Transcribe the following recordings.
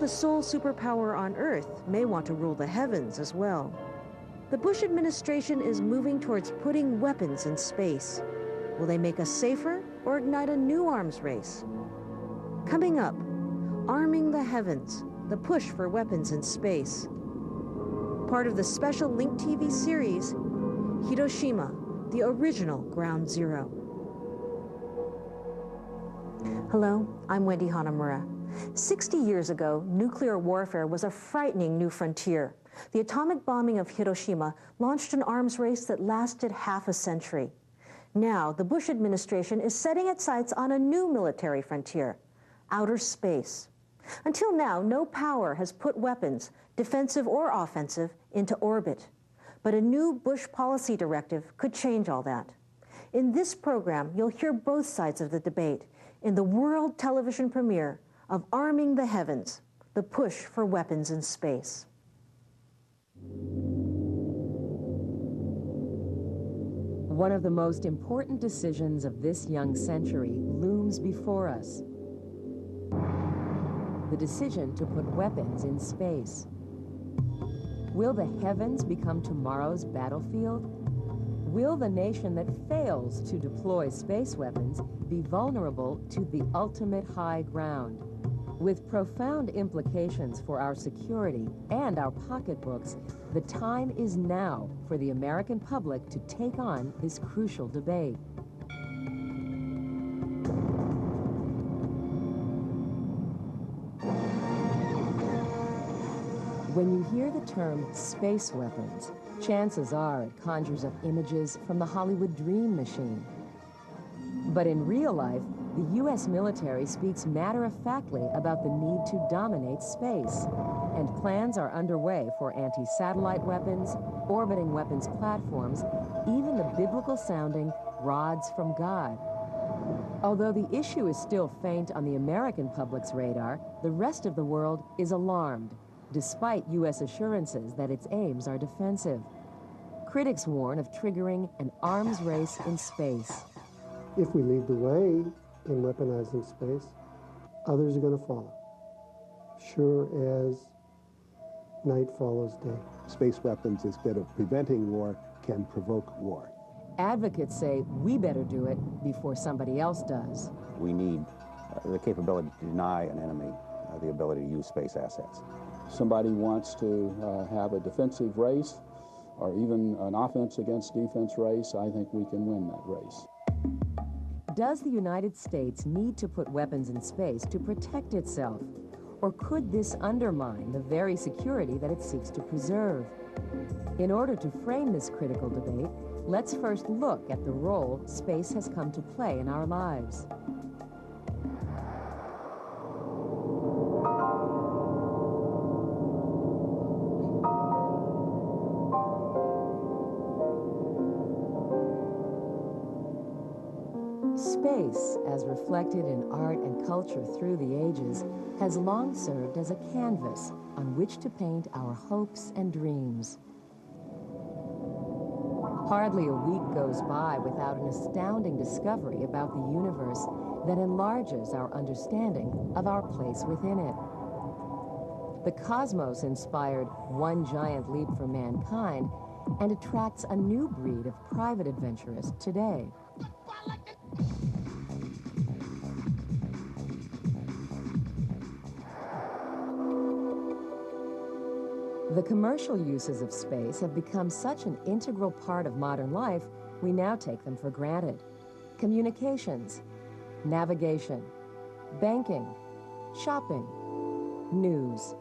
the sole superpower on Earth may want to rule the heavens as well. The Bush administration is moving towards putting weapons in space. Will they make us safer or ignite a new arms race? Coming up, arming the heavens, the push for weapons in space. Part of the special Link TV series, Hiroshima, the original Ground Zero. Hello, I'm Wendy Hanamura. 60 years ago, nuclear warfare was a frightening new frontier. The atomic bombing of Hiroshima launched an arms race that lasted half a century. Now, the Bush administration is setting its sights on a new military frontier, outer space. Until now, no power has put weapons, defensive or offensive, into orbit. But a new Bush policy directive could change all that. In this program, you'll hear both sides of the debate in the world television premiere of Arming the Heavens, the push for weapons in space. One of the most important decisions of this young century looms before us. The decision to put weapons in space. Will the heavens become tomorrow's battlefield? Will the nation that fails to deploy space weapons be vulnerable to the ultimate high ground? With profound implications for our security and our pocketbooks, the time is now for the American public to take on this crucial debate. When you hear the term space weapons, chances are it conjures up images from the Hollywood dream machine. But in real life, the U.S. military speaks matter-of-factly about the need to dominate space, and plans are underway for anti-satellite weapons, orbiting weapons platforms, even the biblical-sounding rods from God. Although the issue is still faint on the American public's radar, the rest of the world is alarmed, despite U.S. assurances that its aims are defensive. Critics warn of triggering an arms race in space. If we lead the way in weaponizing space, others are going to follow, sure as night follows day. Space weapons, instead of preventing war, can provoke war. Advocates say we better do it before somebody else does. We need the capability to deny an enemy the ability to use space assets. Somebody wants to have a defensive race or even an offense against defense race, I think we can win that race. Does the United States need to put weapons in space to protect itself? Or could this undermine the very security that it seeks to preserve? In order to frame this critical debate, let's first look at the role space has come to play in our lives. Space, as reflected in art and culture through the ages, has long served as a canvas on which to paint our hopes and dreams. Hardly a week goes by without an astounding discovery about the universe that enlarges our understanding of our place within it. The cosmos inspired One Giant Leap for Mankind and attracts a new breed of private adventurists today. The commercial uses of space have become such an integral part of modern life, we now take them for granted. Communications, navigation, banking, shopping, news.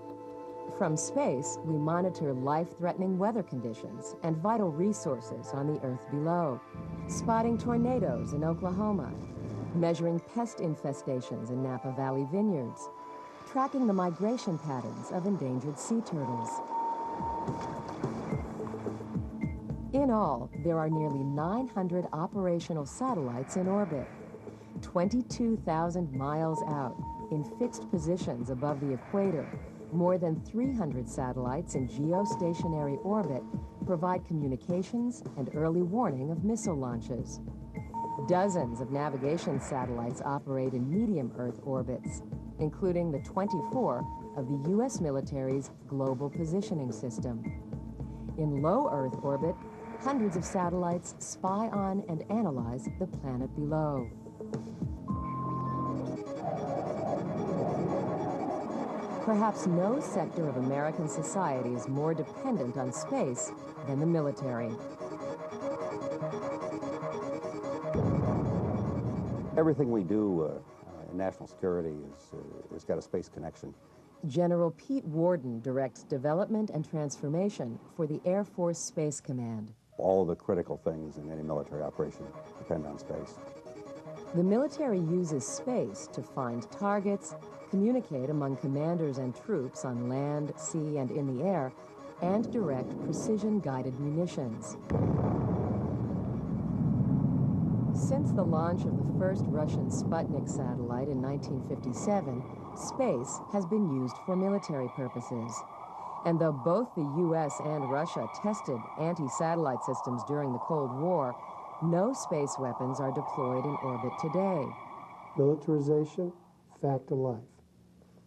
From space, we monitor life-threatening weather conditions and vital resources on the Earth below, spotting tornadoes in Oklahoma, measuring pest infestations in Napa Valley vineyards, tracking the migration patterns of endangered sea turtles. In all, there are nearly 900 operational satellites in orbit, 22,000 miles out, in fixed positions above the equator. More than 300 satellites in geostationary orbit provide communications and early warning of missile launches. Dozens of navigation satellites operate in medium Earth orbits, including the 24 of the U.S. military's global positioning system. In low Earth orbit, hundreds of satellites spy on and analyze the planet below. Perhaps no sector of American society is more dependent on space than the military. Everything we do in national security has got a space connection. General Pete Worden directs development and transformation for the Air Force Space Command. All of the critical things in any military operation depend on space. The military uses space to find targets, communicate among commanders and troops on land, sea, and in the air, and direct precision-guided munitions. Since the launch of the first Russian Sputnik satellite in 1957, space has been used for military purposes. And though both the U.S. and Russia tested anti-satellite systems during the Cold War, no space weapons are deployed in orbit today. Militarization, fact of life.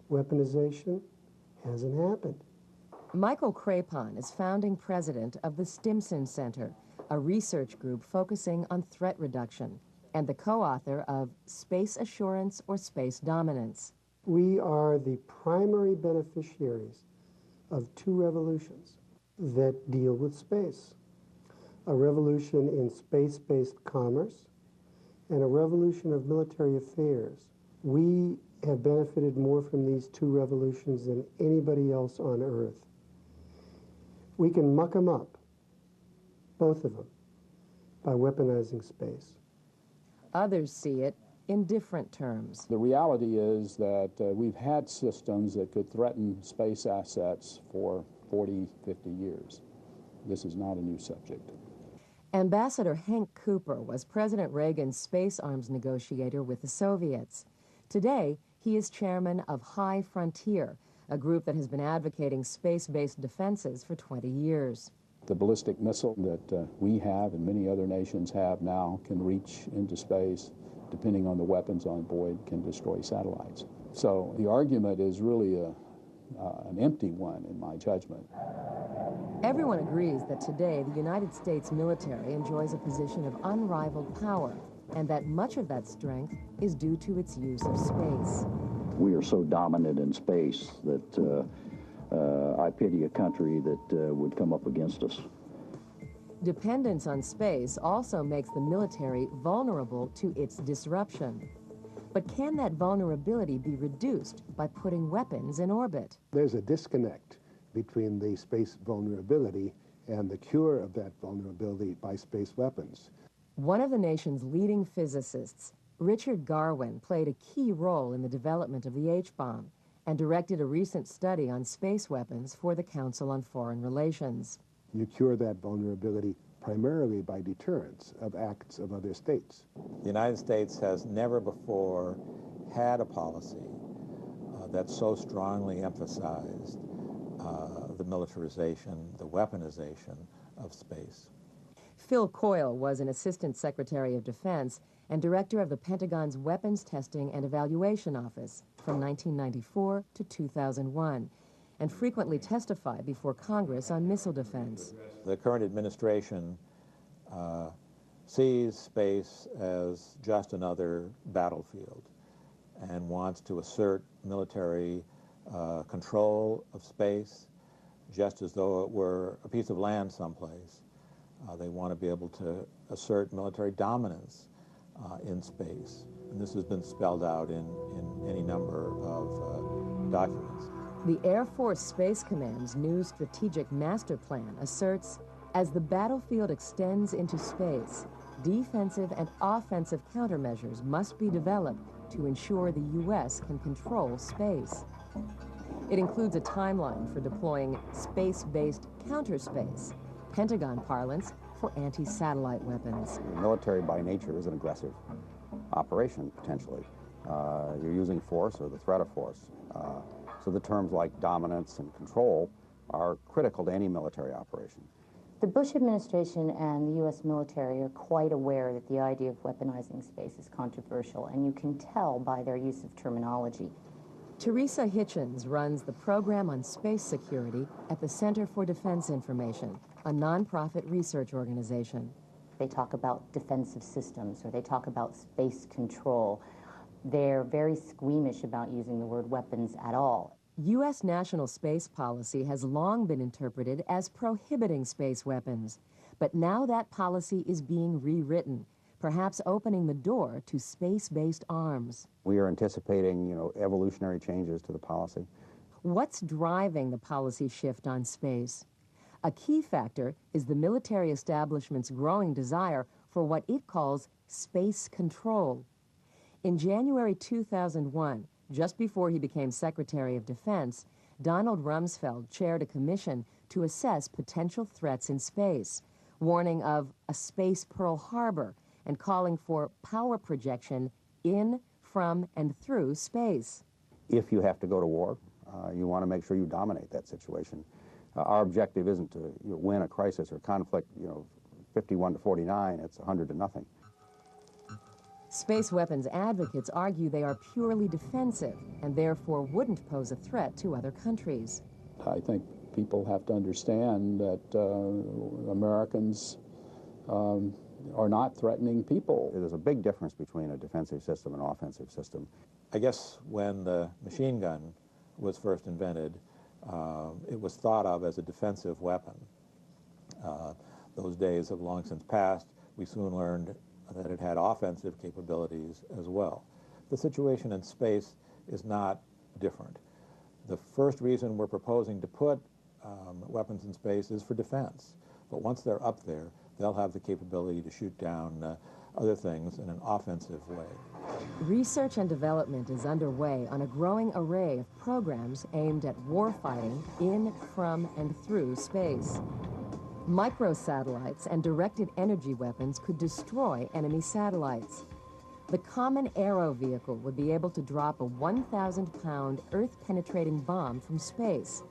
Weaponization hasn't happened. Michael Crapon is founding president of the Stimson Center, a research group focusing on threat reduction, and the co-author of Space Assurance or Space Dominance. We are the primary beneficiaries of two revolutions that deal with space. A revolution in space-based commerce and a revolution of military affairs. We have benefited more from these two revolutions than anybody else on Earth. We can muck them up, both of them, by weaponizing space. Others see it in different terms. The reality is that we've had systems that could threaten space assets for 40, 50 years. This is not a new subject. Ambassador Hank Cooper was President Reagan's space arms negotiator with the Soviets. Today, he is chairman of High Frontier, a group that has been advocating space-based defenses for 20 years. The ballistic missile that we have and many other nations have now can reach into space, depending on the weapons on board, can destroy satellites. So the argument is really an empty one in my judgment. Everyone agrees that today the United States military enjoys a position of unrivaled power, and that much of that strength is due to its use of space. We are so dominant in space that I pity a country that would come up against us. Dependence on space also makes the military vulnerable to its disruption. But can that vulnerability be reduced by putting weapons in orbit? There's a disconnect between the space vulnerability and the cure of that vulnerability by space weapons. One of the nation's leading physicists, Richard Garwin, played a key role in the development of the H-bomb and directed a recent study on space weapons for the Council on Foreign Relations. You cure that vulnerability primarily by deterrence of acts of other states. The United States has never before had a policy that so strongly emphasized the militarization, the weaponization of space. Phil Coyle was an Assistant Secretary of Defense and Director of the Pentagon's Weapons Testing and Evaluation Office from 1994 to 2001, and frequently testified before Congress on missile defense. The current administration sees space as just another battlefield and wants to assert military control of space just as though it were a piece of land someplace. They want to be able to assert military dominance in space. And this has been spelled out in any number of documents. The Air Force Space Command's new strategic master plan asserts, as the battlefield extends into space, defensive and offensive countermeasures must be developed to ensure the U.S. can control space. It includes a timeline for deploying space-based counterspace, Pentagon parlance for anti-satellite weapons. The military by nature is an aggressive operation, potentially. You're using force or the threat of force. So the terms like dominance and control are critical to any military operation. The Bush administration and the U.S. military are quite aware that the idea of weaponizing space is controversial, and you can tell by their use of terminology. Teresa Hitchens runs the program on space security at the Center for Defense Information, a nonprofit research organization. They talk about defensive systems, or they talk about space control. They're very squeamish about using the word weapons at all. U.S. national space policy has long been interpreted as prohibiting space weapons, but now that policy is being rewritten, perhaps opening the door to space-based arms. We are anticipating, evolutionary changes to the policy. What's driving the policy shift on space? A key factor is the military establishment's growing desire for what it calls space control. In January 2001, just before he became Secretary of Defense, Donald Rumsfeld chaired a commission to assess potential threats in space, warning of a space Pearl Harbor and calling for power projection in, from, and through space. If you have to go to war, you want to make sure you dominate that situation. Our objective isn't to win a crisis or conflict, 51 to 49, it's 100 to nothing. Space weapons advocates argue they are purely defensive and therefore wouldn't pose a threat to other countries. I think people have to understand that Americans are not threatening people. There's a big difference between a defensive system and an offensive system. I guess when the machine gun was first invented, it was thought of as a defensive weapon. Those days have long since passed. We soon learned that it had offensive capabilities as well. The situation in space is not different. The first reason we're proposing to put weapons in space is for defense. But once they're up there, they'll have the capability to shoot down other things in an offensive way. Research and development is underway on a growing array of programs aimed at warfighting in, from, and through space. Microsatellites and directed energy weapons could destroy enemy satellites. The Common Aero vehicle would be able to drop a 1,000-pound Earth-penetrating bomb from space.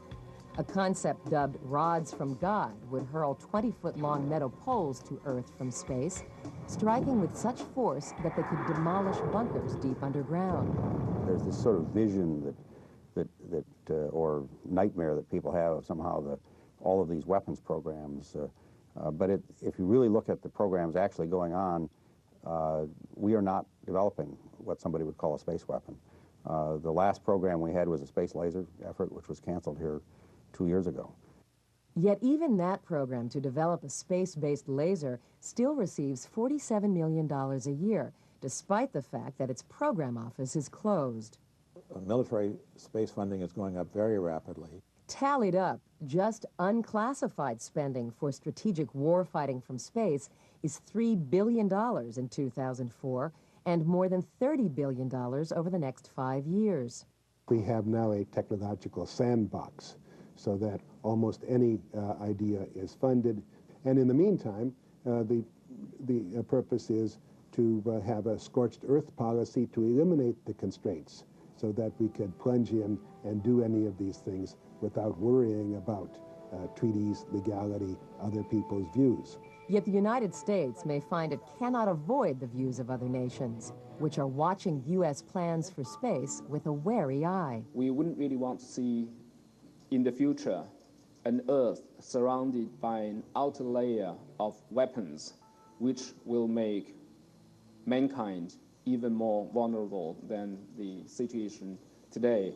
A concept dubbed rods from God would hurl 20-foot-long metal poles to Earth from space, striking with such force that they could demolish bunkers deep underground. There's this sort of vision or nightmare that people have of somehow all of these weapons programs. But if you really look at the programs actually going on, we are not developing what somebody would call a space weapon. The last program we had was a space laser effort, which was canceled here 2 years ago. Yet even that program to develop a space-based laser still receives $47 million a year, despite the fact that its program office is closed. Military space funding is going up very rapidly. Tallied up, just unclassified spending for strategic warfighting from space is $3 billion in 2004 and more than $30 billion over the next 5 years. We have now a technological sandbox so that almost any idea is funded. And in the meantime, the purpose is to have a scorched earth policy to eliminate the constraints so that we could plunge in and do any of these things without worrying about treaties, legality, other people's views. Yet the United States may find it cannot avoid the views of other nations, which are watching U.S. plans for space with a wary eye. We wouldn't really want to see in the future an Earth surrounded by an outer layer of weapons, which will make mankind even more vulnerable than the situation today.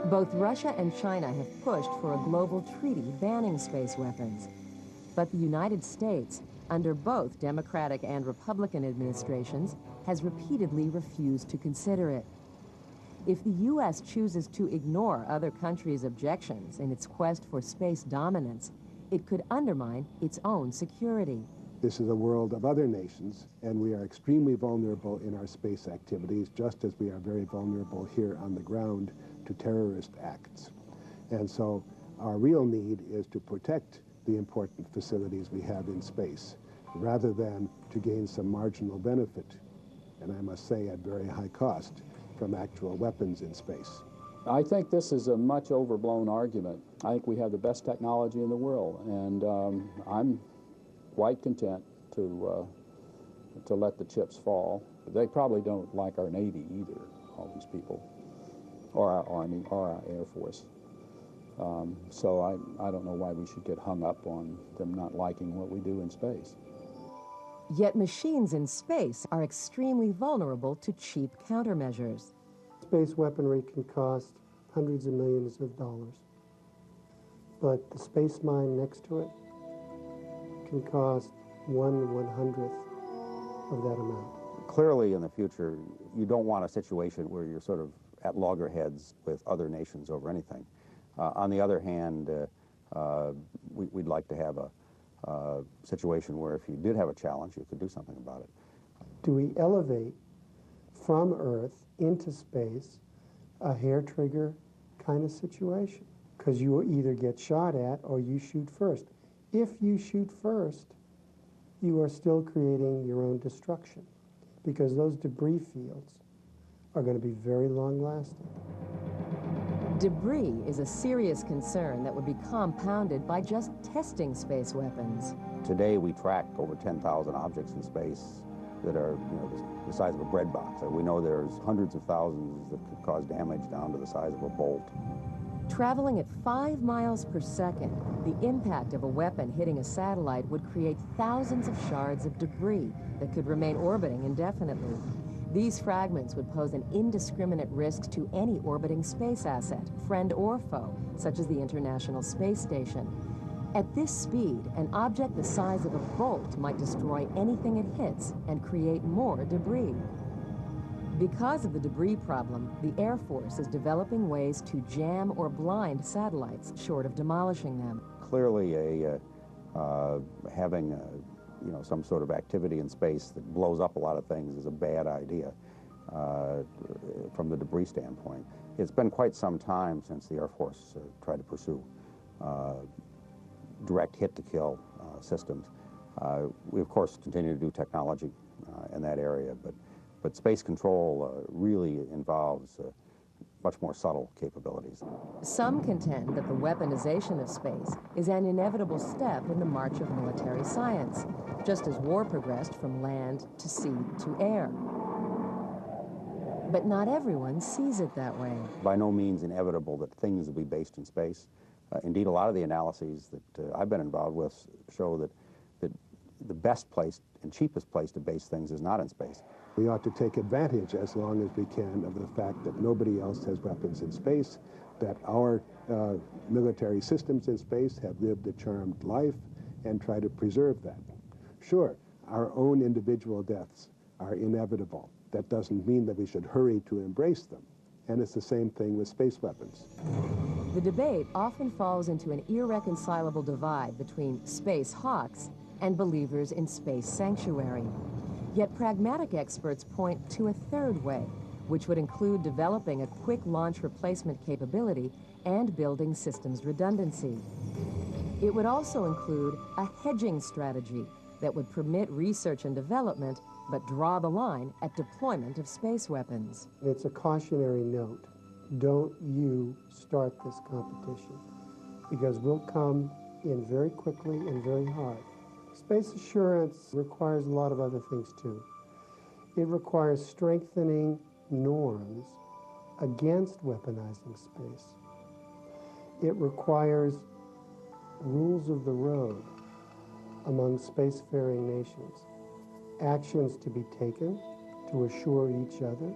Both Russia and China have pushed for a global treaty banning space weapons. But the United States, under both Democratic and Republican administrations, has repeatedly refused to consider it. If the U.S. chooses to ignore other countries' objections in its quest for space dominance, it could undermine its own security. This is a world of other nations, and we are extremely vulnerable in our space activities, just as we are very vulnerable here on the ground to terrorist acts. And so our real need is to protect the important facilities we have in space, rather than to gain some marginal benefit, and I must say at very high cost, from actual weapons in space. I think this is a much overblown argument. I think we have the best technology in the world, and I'm quite content to let the chips fall. They probably don't like our Navy either, all these people. or our Army, or our Air Force. So I don't know why we should get hung up on them not liking what we do in space. Yet machines in space are extremely vulnerable to cheap countermeasures. Space weaponry can cost hundreds of millions of dollars, but the space mine next to it can cost 1/100th of that amount. Clearly, in the future, you don't want a situation where you're sort of at loggerheads with other nations over anything. On the other hand, we'd like to have a situation where if you did have a challenge, you could do something about it. Do we elevate from Earth into space a hair trigger kind of situation? Because you will either get shot at or you shoot first. If you shoot first, you are still creating your own destruction, because those debris fields are going to be very long-lasting. Debris is a serious concern that would be compounded by just testing space weapons. Today, we track over 10,000 objects in space that are, the size of a bread box. We know there's hundreds of thousands that could cause damage down to the size of a bolt. Traveling at 5 miles per second, the impact of a weapon hitting a satellite would create thousands of shards of debris that could remain orbiting indefinitely. These fragments would pose an indiscriminate risk to any orbiting space asset, friend or foe, such as the International Space Station. At this speed, an object the size of a bolt might destroy anything it hits and create more debris. Because of the debris problem, the Air Force is developing ways to jam or blind satellites short of demolishing them. Clearly, having some sort of activity in space that blows up a lot of things is a bad idea from the debris standpoint. It's been quite some time since the Air Force tried to pursue direct hit-to-kill systems. We, of course, continue to do technology in that area, but space control really involves much more subtle capabilities. Some contend that the weaponization of space is an inevitable step in the march of military science, just as war progressed from land to sea to air. But not everyone sees it that way. By no means inevitable that things will be based in space. Indeed, a lot of the analyses that I've been involved with show that the best place and cheapest place to base things is not in space. We ought to take advantage, as long as we can, of the fact that nobody else has weapons in space, that our military systems in space have lived a charmed life, and try to preserve that. Sure, our own individual deaths are inevitable. That doesn't mean that we should hurry to embrace them. And it's the same thing with space weapons. The debate often falls into an irreconcilable divide between space hawks and believers in space sanctuary. Yet pragmatic experts point to a third way, which would include developing a quick launch replacement capability and building systems redundancy. It would also include a hedging strategy that would permit research and development, but draw the line at deployment of space weapons. It's a cautionary note. Don't you start this competition, because we'll come in very quickly and very hard. Space assurance requires a lot of other things too. It requires strengthening norms against weaponizing space. It requires rules of the road among spacefaring nations, actions to be taken to assure each other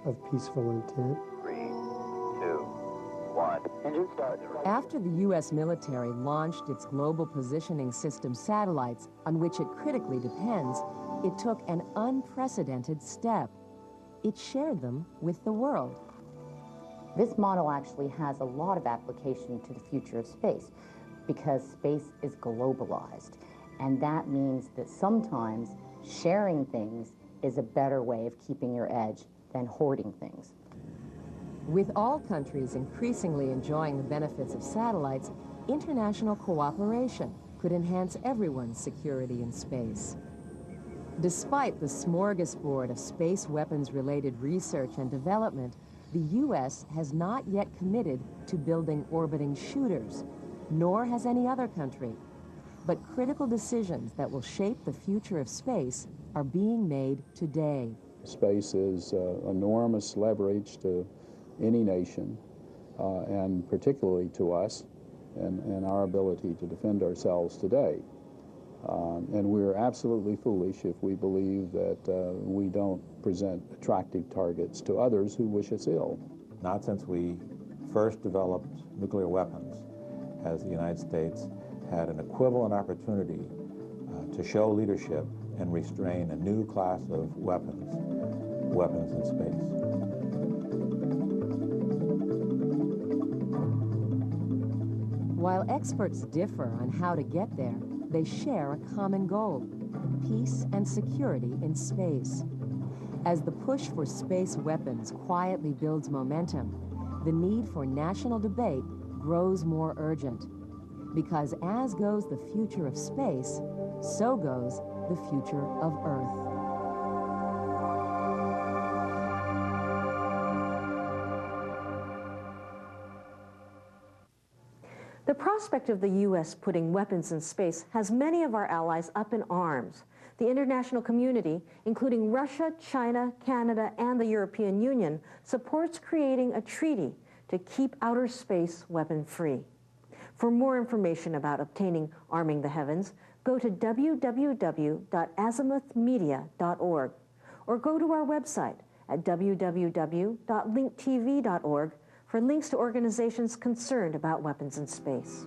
of peaceful intent. 3, 2, 1. Engine start. After the U.S. military launched its global positioning system satellites, on which it critically depends, it took an unprecedented step. It shared them with the world. This model actually has a lot of application to the future of space, because space is globalized. And that means that sometimes sharing things is a better way of keeping your edge than hoarding things. With all countries increasingly enjoying the benefits of satellites, international cooperation could enhance everyone's security in space. Despite the smorgasbord of space weapons-related research and development, the U.S. has not yet committed to building orbiting shooters, nor has any other country. But critical decisions that will shape the future of space are being made today. Space is enormous leverage to any nation, and particularly to us and our ability to defend ourselves today. And we're absolutely foolish if we believe that we don't present attractive targets to others who wish us ill. Not since we first developed nuclear weapons has the United States had an equivalent opportunity to show leadership and restrain a new class of weapons in space. While experts differ on how to get there, they share a common goal: peace and security in space. As the push for space weapons quietly builds momentum, the need for national debate grows more urgent. Because as goes the future of space, so goes the future of Earth. The prospect of the U.S. putting weapons in space has many of our allies up in arms. The international community, including Russia, China, Canada, and the European Union, supports creating a treaty to keep outer space weapon-free. For more information about obtaining Arming the Heavens, go to www.azimuthmedia.org or go to our website at www.linktv.org for links to organizations concerned about weapons in space.